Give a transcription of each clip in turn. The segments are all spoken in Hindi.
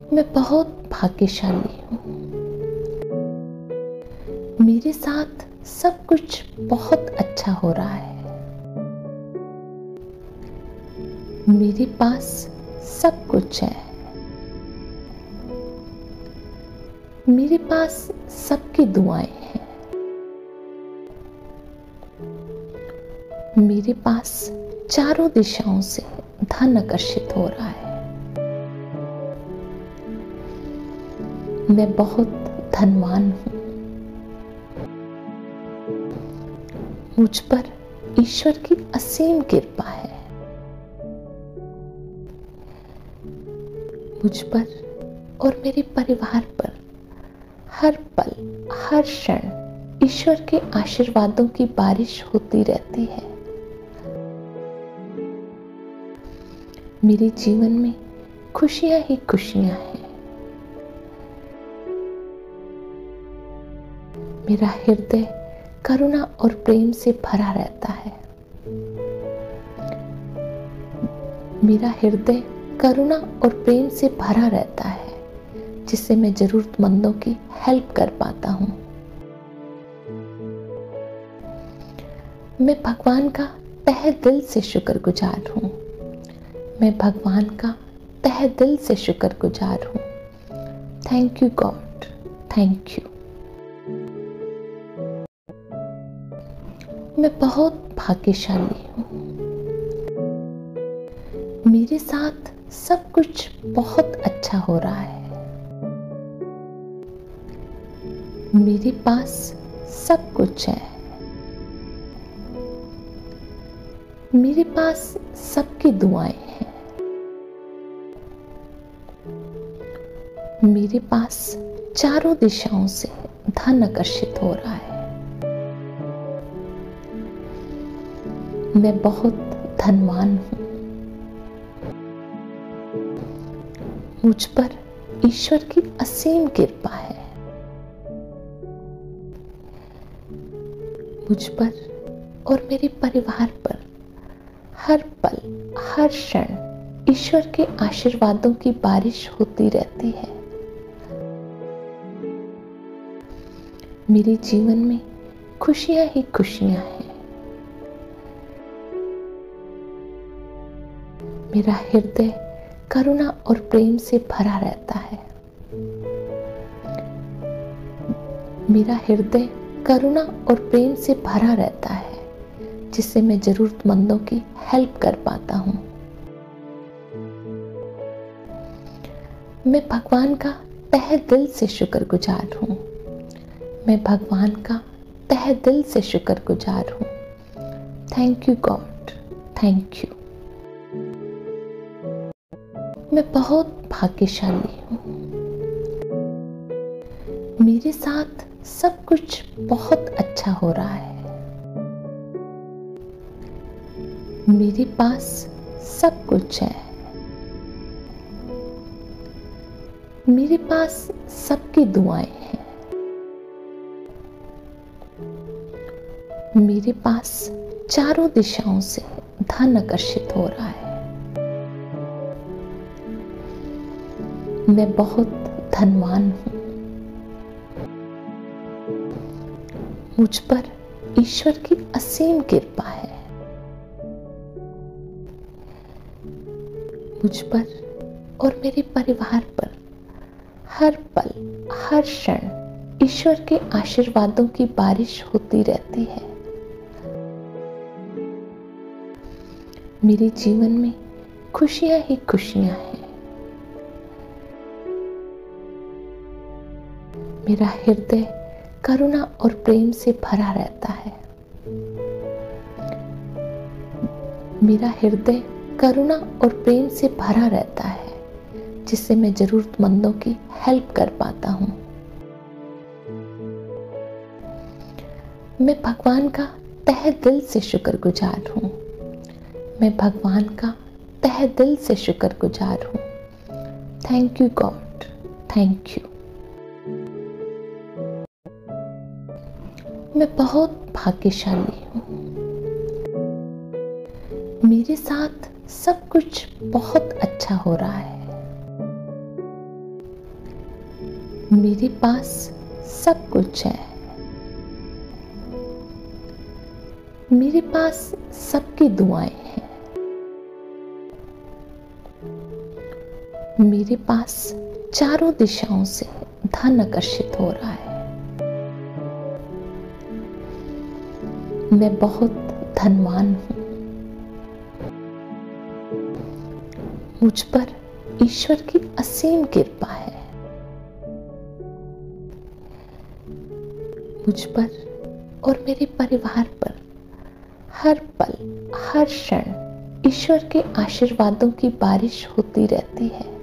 मैं बहुत भाग्यशाली हूँ। मेरे साथ सब कुछ बहुत अच्छा हो रहा है। मेरे पास सब कुछ है। मेरे पास सबकी दुआएं हैं। मेरे पास चारों दिशाओं से धन आकर्षित हो रहा है। मैं बहुत धनवान हूँ। मुझ पर ईश्वर की असीम कृपा है। मुझ पर और मेरे परिवार पर हर पल हर क्षण ईश्वर के आशीर्वादों की बारिश होती रहती है। मेरे जीवन में खुशियां ही खुशियां हैं। मेरा हृदय करुणा और प्रेम से भरा रहता है। मेरा हृदय करुणा और प्रेम से भरा रहता है, जिससे मैं जरूरतमंदों की हेल्प कर पाता हूँ। मैं भगवान का तहे दिल से शुक्रगुजार हूँ। मैं भगवान का तहे दिल से शुक्रगुजार हूँ। Thank you God, thank you. मैं बहुत भाग्यशाली हूँ। मेरे साथ सब कुछ बहुत अच्छा हो रहा है। मेरे पास सब कुछ है। मेरे पास सबकी दुआएं हैं। मेरे पास चारों दिशाओं से धन आकर्षित हो रहा है। मैं बहुत धनवान हूँ। मुझ पर ईश्वर की असीम कृपा है। मुझ पर और मेरे परिवार पर हर पल हर क्षण ईश्वर के आशीर्वादों की बारिश होती रहती है। मेरे जीवन में खुशियां ही खुशियां हैं। मेरा हृदय करुणा और प्रेम से भरा रहता है। मेरा हृदय करुणा और प्रेम से भरा रहता है, जिससे मैं जरूरतमंदों की हेल्प कर पाता हूँ। मैं भगवान का तहे दिल से शुक्रगुजार हूँ। मैं भगवान का तहे दिल से शुक्रगुजार हूँ। Thank you God, thank you. मैं बहुत भाग्यशाली हूँ। मेरे साथ सब कुछ बहुत अच्छा हो रहा है। मेरे पास सब कुछ है। मेरे पास सबकी दुआएं हैं। मेरे पास चारों दिशाओं से धन आकर्षित हो रहा है। मैं बहुत धनवान हूँ। मुझ पर ईश्वर की असीम कृपा है। मुझ पर और मेरे परिवार पर हर पल हर क्षण ईश्वर के आशीर्वादों की बारिश होती रहती है। मेरे जीवन में खुशियां ही खुशियां हैं। मेरा हृदय करुणा और प्रेम से भरा रहता है। मेरा हृदय करुणा और प्रेम से भरा रहता है, जिससे मैं जरूरतमंदों की हेल्प कर पाता हूँ। मैं भगवान का तहे दिल से शुक्रगुजार हूँ। मैं भगवान का तहे दिल से शुक्रगुजार हूँ। Thank you God, thank you. मैं बहुत भाग्यशाली हूँ। मेरे साथ सब कुछ बहुत अच्छा हो रहा है। मेरे पास सब कुछ है। मेरे पास सबकी दुआएं हैं। मेरे पास चारों दिशाओं से धन आकर्षित हो रहा है। मैं बहुत धनवान हूं। मुझ पर ईश्वर की असीम कृपा है। मुझ पर और मेरे परिवार पर हर पल हर क्षण ईश्वर के आशीर्वादों की बारिश होती रहती है।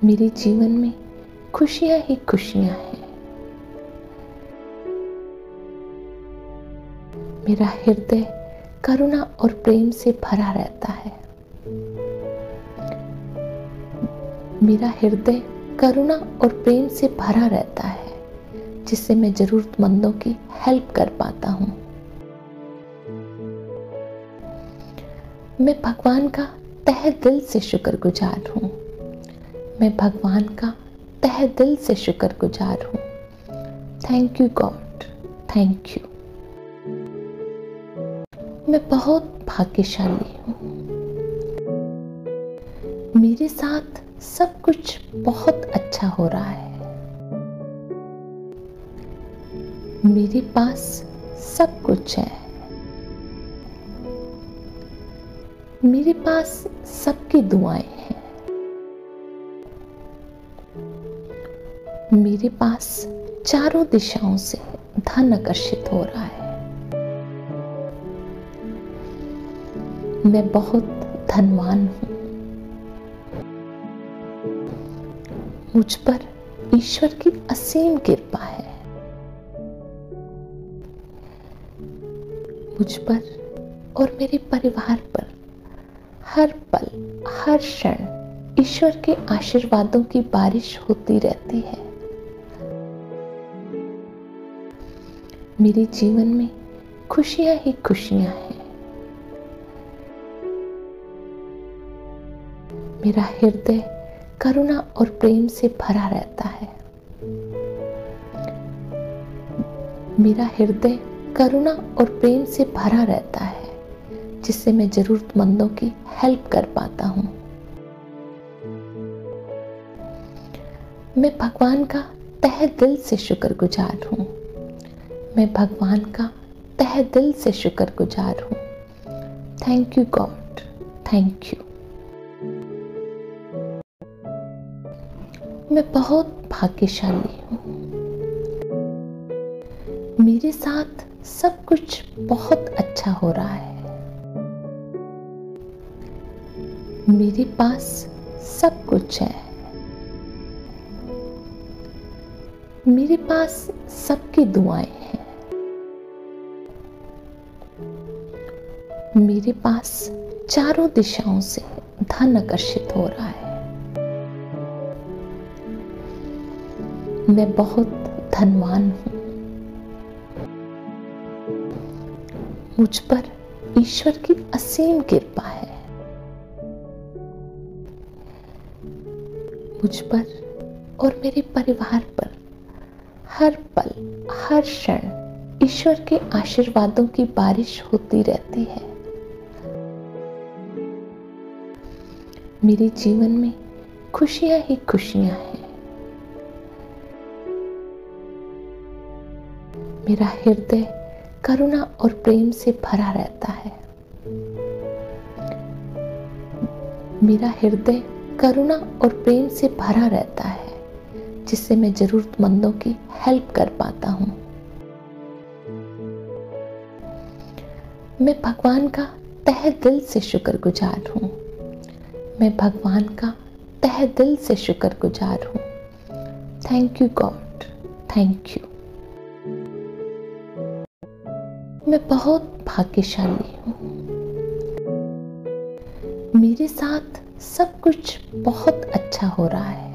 मेरे जीवन में खुशियां ही खुशियां हैं। मेरा हृदय करुणा और प्रेम से भरा रहता है। मेरा हृदय करुणा और प्रेम से भरा रहता है, जिससे मैं जरूरतमंदों की हेल्प कर पाता हूं। मैं भगवान का तहे दिल से शुक्रगुजार हूं। मैं भगवान का तहे दिल से शुक्रगुजार हूं। Thank you God, thank you. मैं बहुत भाग्यशाली हूं। मेरे साथ सब कुछ बहुत अच्छा हो रहा है। मेरे पास सब कुछ है। मेरे पास सबकी दुआएं हैं। मेरे पास चारों दिशाओं से धन आकर्षित हो रहा है। मैं बहुत धनवान हूं। मुझ पर ईश्वर की असीम कृपा है। मुझ पर और मेरे परिवार पर हर पल हर क्षण ईश्वर के आशीर्वादों की बारिश होती रहती है। मेरे जीवन में खुशियां ही खुशियां हैं। मेरा हृदय करुणा और प्रेम से भरा रहता है। मेरा हृदय करुणा और प्रेम से भरा रहता है, जिससे मैं जरूरतमंदों की हेल्प कर पाता हूं। मैं भगवान का तहे दिल से शुक्रगुजार हूं। मैं भगवान का तहे दिल से शुक्रगुजार हूं। Thank you God, thank you. मैं बहुत भाग्यशाली हूं। मेरे साथ सब कुछ बहुत अच्छा हो रहा है। मेरे पास सब कुछ है। मेरे पास सबकी दुआएं हैं। मेरे पास चारों दिशाओं से धन आकर्षित हो रहा है। मैं बहुत धनवान हूं। मुझ पर ईश्वर की असीम कृपा है। मुझ पर और मेरे परिवार पर हर पल हर क्षण ईश्वर के आशीर्वादों की बारिश होती रहती है। मेरे जीवन में खुशियां ही खुशियां हैं। मेरा हृदय करुणा और प्रेम से भरा रहता है। मेरा हृदय करुणा और प्रेम से भरा रहता है, जिससे मैं जरूरतमंदों की हेल्प कर पाता हूं। मैं भगवान का तहे दिल से शुक्रगुजार हूं। मैं भगवान का तहे दिल से शुक्रगुजार हूं। Thank you God, thank you. मैं बहुत भाग्यशाली हूं। मेरे साथ सब कुछ बहुत अच्छा हो रहा है।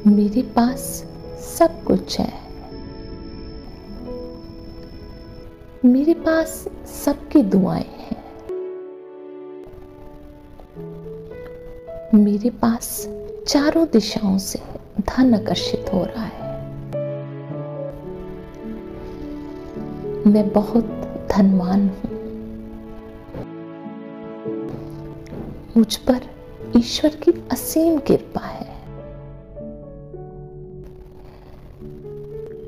मेरे पास सब कुछ है। मेरे पास सबकी दुआएं हैं। मेरे पास चारों दिशाओं से धन आकर्षित हो रहा है। मैं बहुत धनवान हूँ। मुझ पर ईश्वर की असीम कृपा है।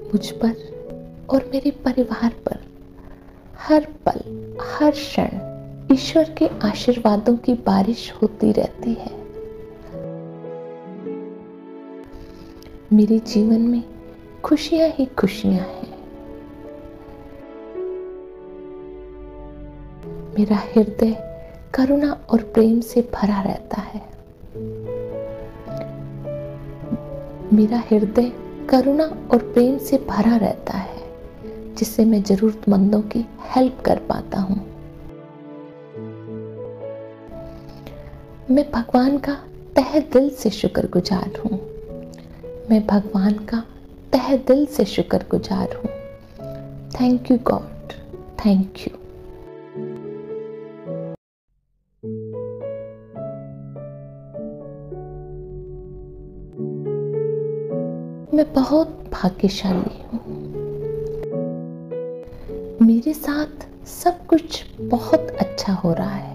मुझ पर और मेरे परिवार पर हर पल हर क्षण ईश्वर के आशीर्वादों की बारिश होती रहती है। मेरे जीवन में खुशियां ही खुशियां हैं। मेरा हृदय करुणा और प्रेम से भरा रहता है। मेरा हृदय करुणा और प्रेम से भरा रहता है, जिससे मैं जरूरतमंदों की हेल्प कर पाता हूँ। मैं भगवान का तहे दिल से शुक्रगुजार हूँ। मैं भगवान का तहे दिल से शुक्रगुजार हूँ। Thank you God, thank you. मैं बहुत भाग्यशाली हूँ। मेरे साथ सब कुछ बहुत अच्छा हो रहा है।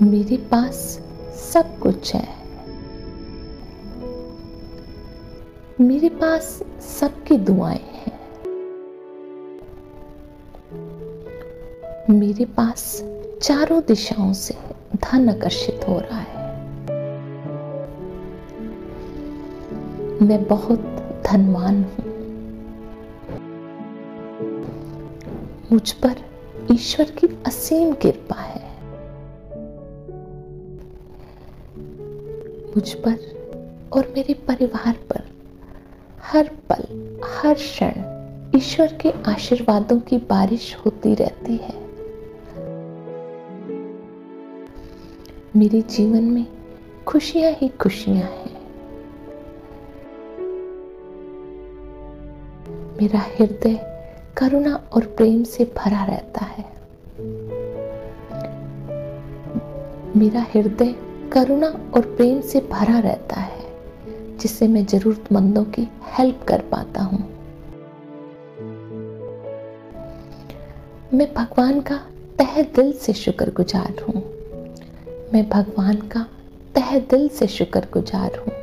मेरे पास सब कुछ है। मेरे पास सबकी दुआएं हैं। मेरे पास चारों दिशाओं से धन आकर्षित हो रहा है। मैं बहुत धनवान हूँ। मुझ पर ईश्वर की असीम कृपा है। मुझ पर और मेरे परिवार पर हर पल हर क्षण ईश्वर के आशीर्वादों की बारिश होती रहती है। मेरे जीवन में खुशियां ही खुशियां हैं। मेरा हृदय करुणा और प्रेम से भरा रहता है। मेरा हृदय करुणा और प्रेम से भरा रहता है, जिससे मैं जरूरतमंदों की हेल्प कर पाता हूँ। मैं भगवान का तहे दिल से शुक्रगुजार हूँ। मैं भगवान का तहे दिल से शुक्रगुजार हूँ।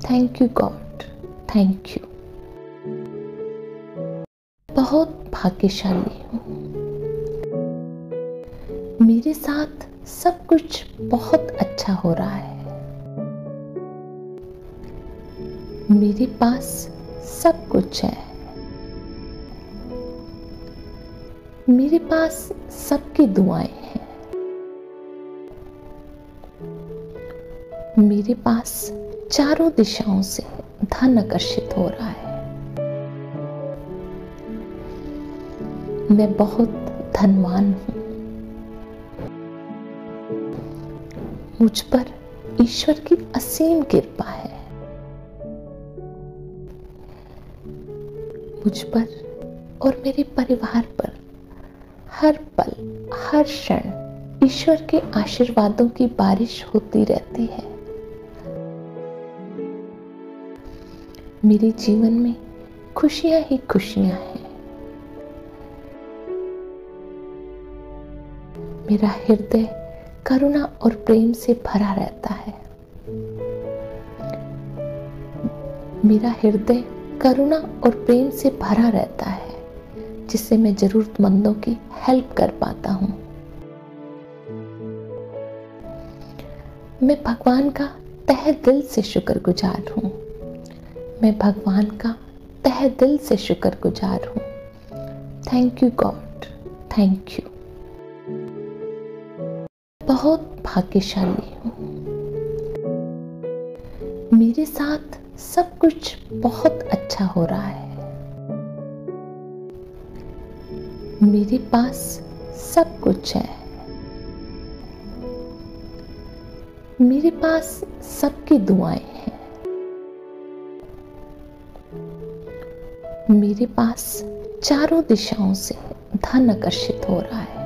Thank you God, thank you. बहुत भाग्यशाली हूँ। मेरे साथ सब कुछ बहुत अच्छा हो रहा है। मेरे पास सब कुछ है। मेरे पास सबकी दुआएं हैं। मेरे पास चारों दिशाओं से धन आकर्षित हो रहा है। मैं बहुत धनवान हूँ। मुझ पर ईश्वर की असीम कृपा है। मुझ पर और मेरे परिवार पर हर पल हर क्षण ईश्वर के आशीर्वादों की बारिश होती रहती है। मेरे जीवन में खुशियां ही खुशियां हैं। मेरा हृदय करुणा और प्रेम से भरा रहता है। मेरा हृदय करुणा और प्रेम से भरा रहता है, जिससे मैं जरूरतमंदों की हेल्प कर पाता हूँ। मैं भगवान का तहे दिल से शुक्रगुजार हूँ। मैं भगवान का तहे दिल से शुक्रगुजार हूँ। Thank you God, thank you. बहुत भाग्यशाली हूँ। मेरे साथ सब कुछ बहुत अच्छा हो रहा है। मेरे पास सब कुछ है। मेरे पास सबकी दुआएं हैं। मेरे पास चारों दिशाओं से धन आकर्षित हो रहा है।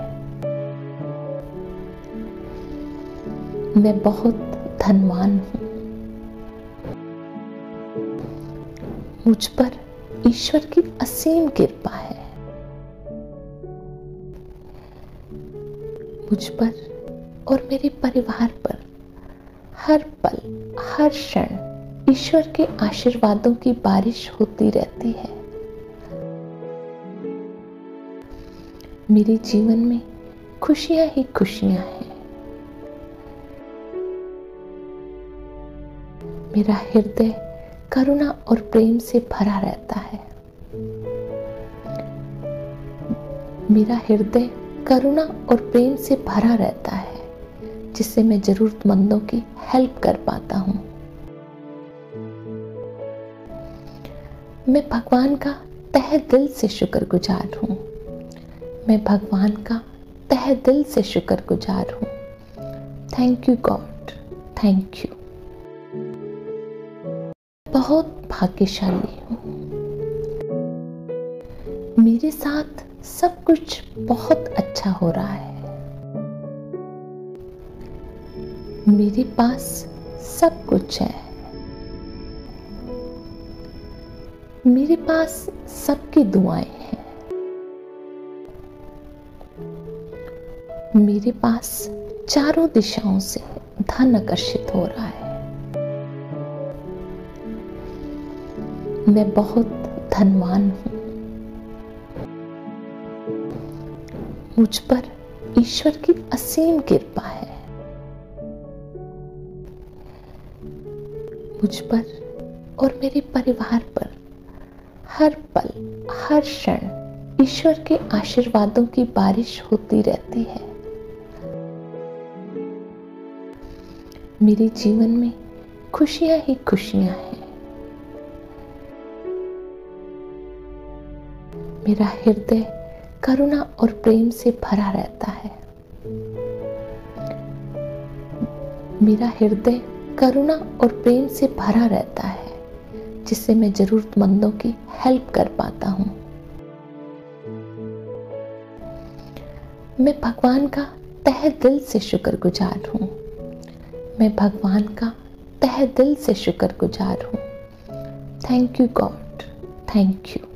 मैं बहुत धनवान हूँ। मुझ पर ईश्वर की असीम कृपा है। मुझ पर और मेरे परिवार पर हर पल हर क्षण ईश्वर के आशीर्वादों की बारिश होती रहती है। मेरे जीवन में खुशियां ही खुशियां हैं। मेरा हृदय करुणा और प्रेम से भरा रहता है। मेरा हृदय करुणा और प्रेम से भरा रहता है, जिससे मैं जरूरतमंदों की हेल्प कर पाता हूँ। मैं भगवान का तहे दिल से शुक्रगुजार हूँ। मैं भगवान का तहे दिल से शुक्रगुजार हूँ। Thank you God, thank you. बहुत भाग्यशाली हूँ। मेरे साथ सब कुछ बहुत अच्छा हो रहा है। मेरे पास सब कुछ है। मेरे पास सबकी दुआएं हैं। मेरे पास चारों दिशाओं से धन आकर्षित हो रहा है। मैं बहुत धनवान हूँ। मुझ पर ईश्वर की असीम कृपा है। मुझ पर और मेरे परिवार पर हर पल हर क्षण ईश्वर के आशीर्वादों की बारिश होती रहती है। मेरे जीवन में खुशियां ही खुशियां हैं। मेरा हृदय करुणा और प्रेम से भरा रहता है। मेरा हृदय करुणा और प्रेम से भरा रहता है, जिससे मैं जरूरतमंदों की हेल्प कर पाता हूँ। मैं भगवान का तहे दिल से शुक्रगुजार हूँ। मैं भगवान का तहे दिल से शुक्रगुजार हूँ। Thank you God, thank you.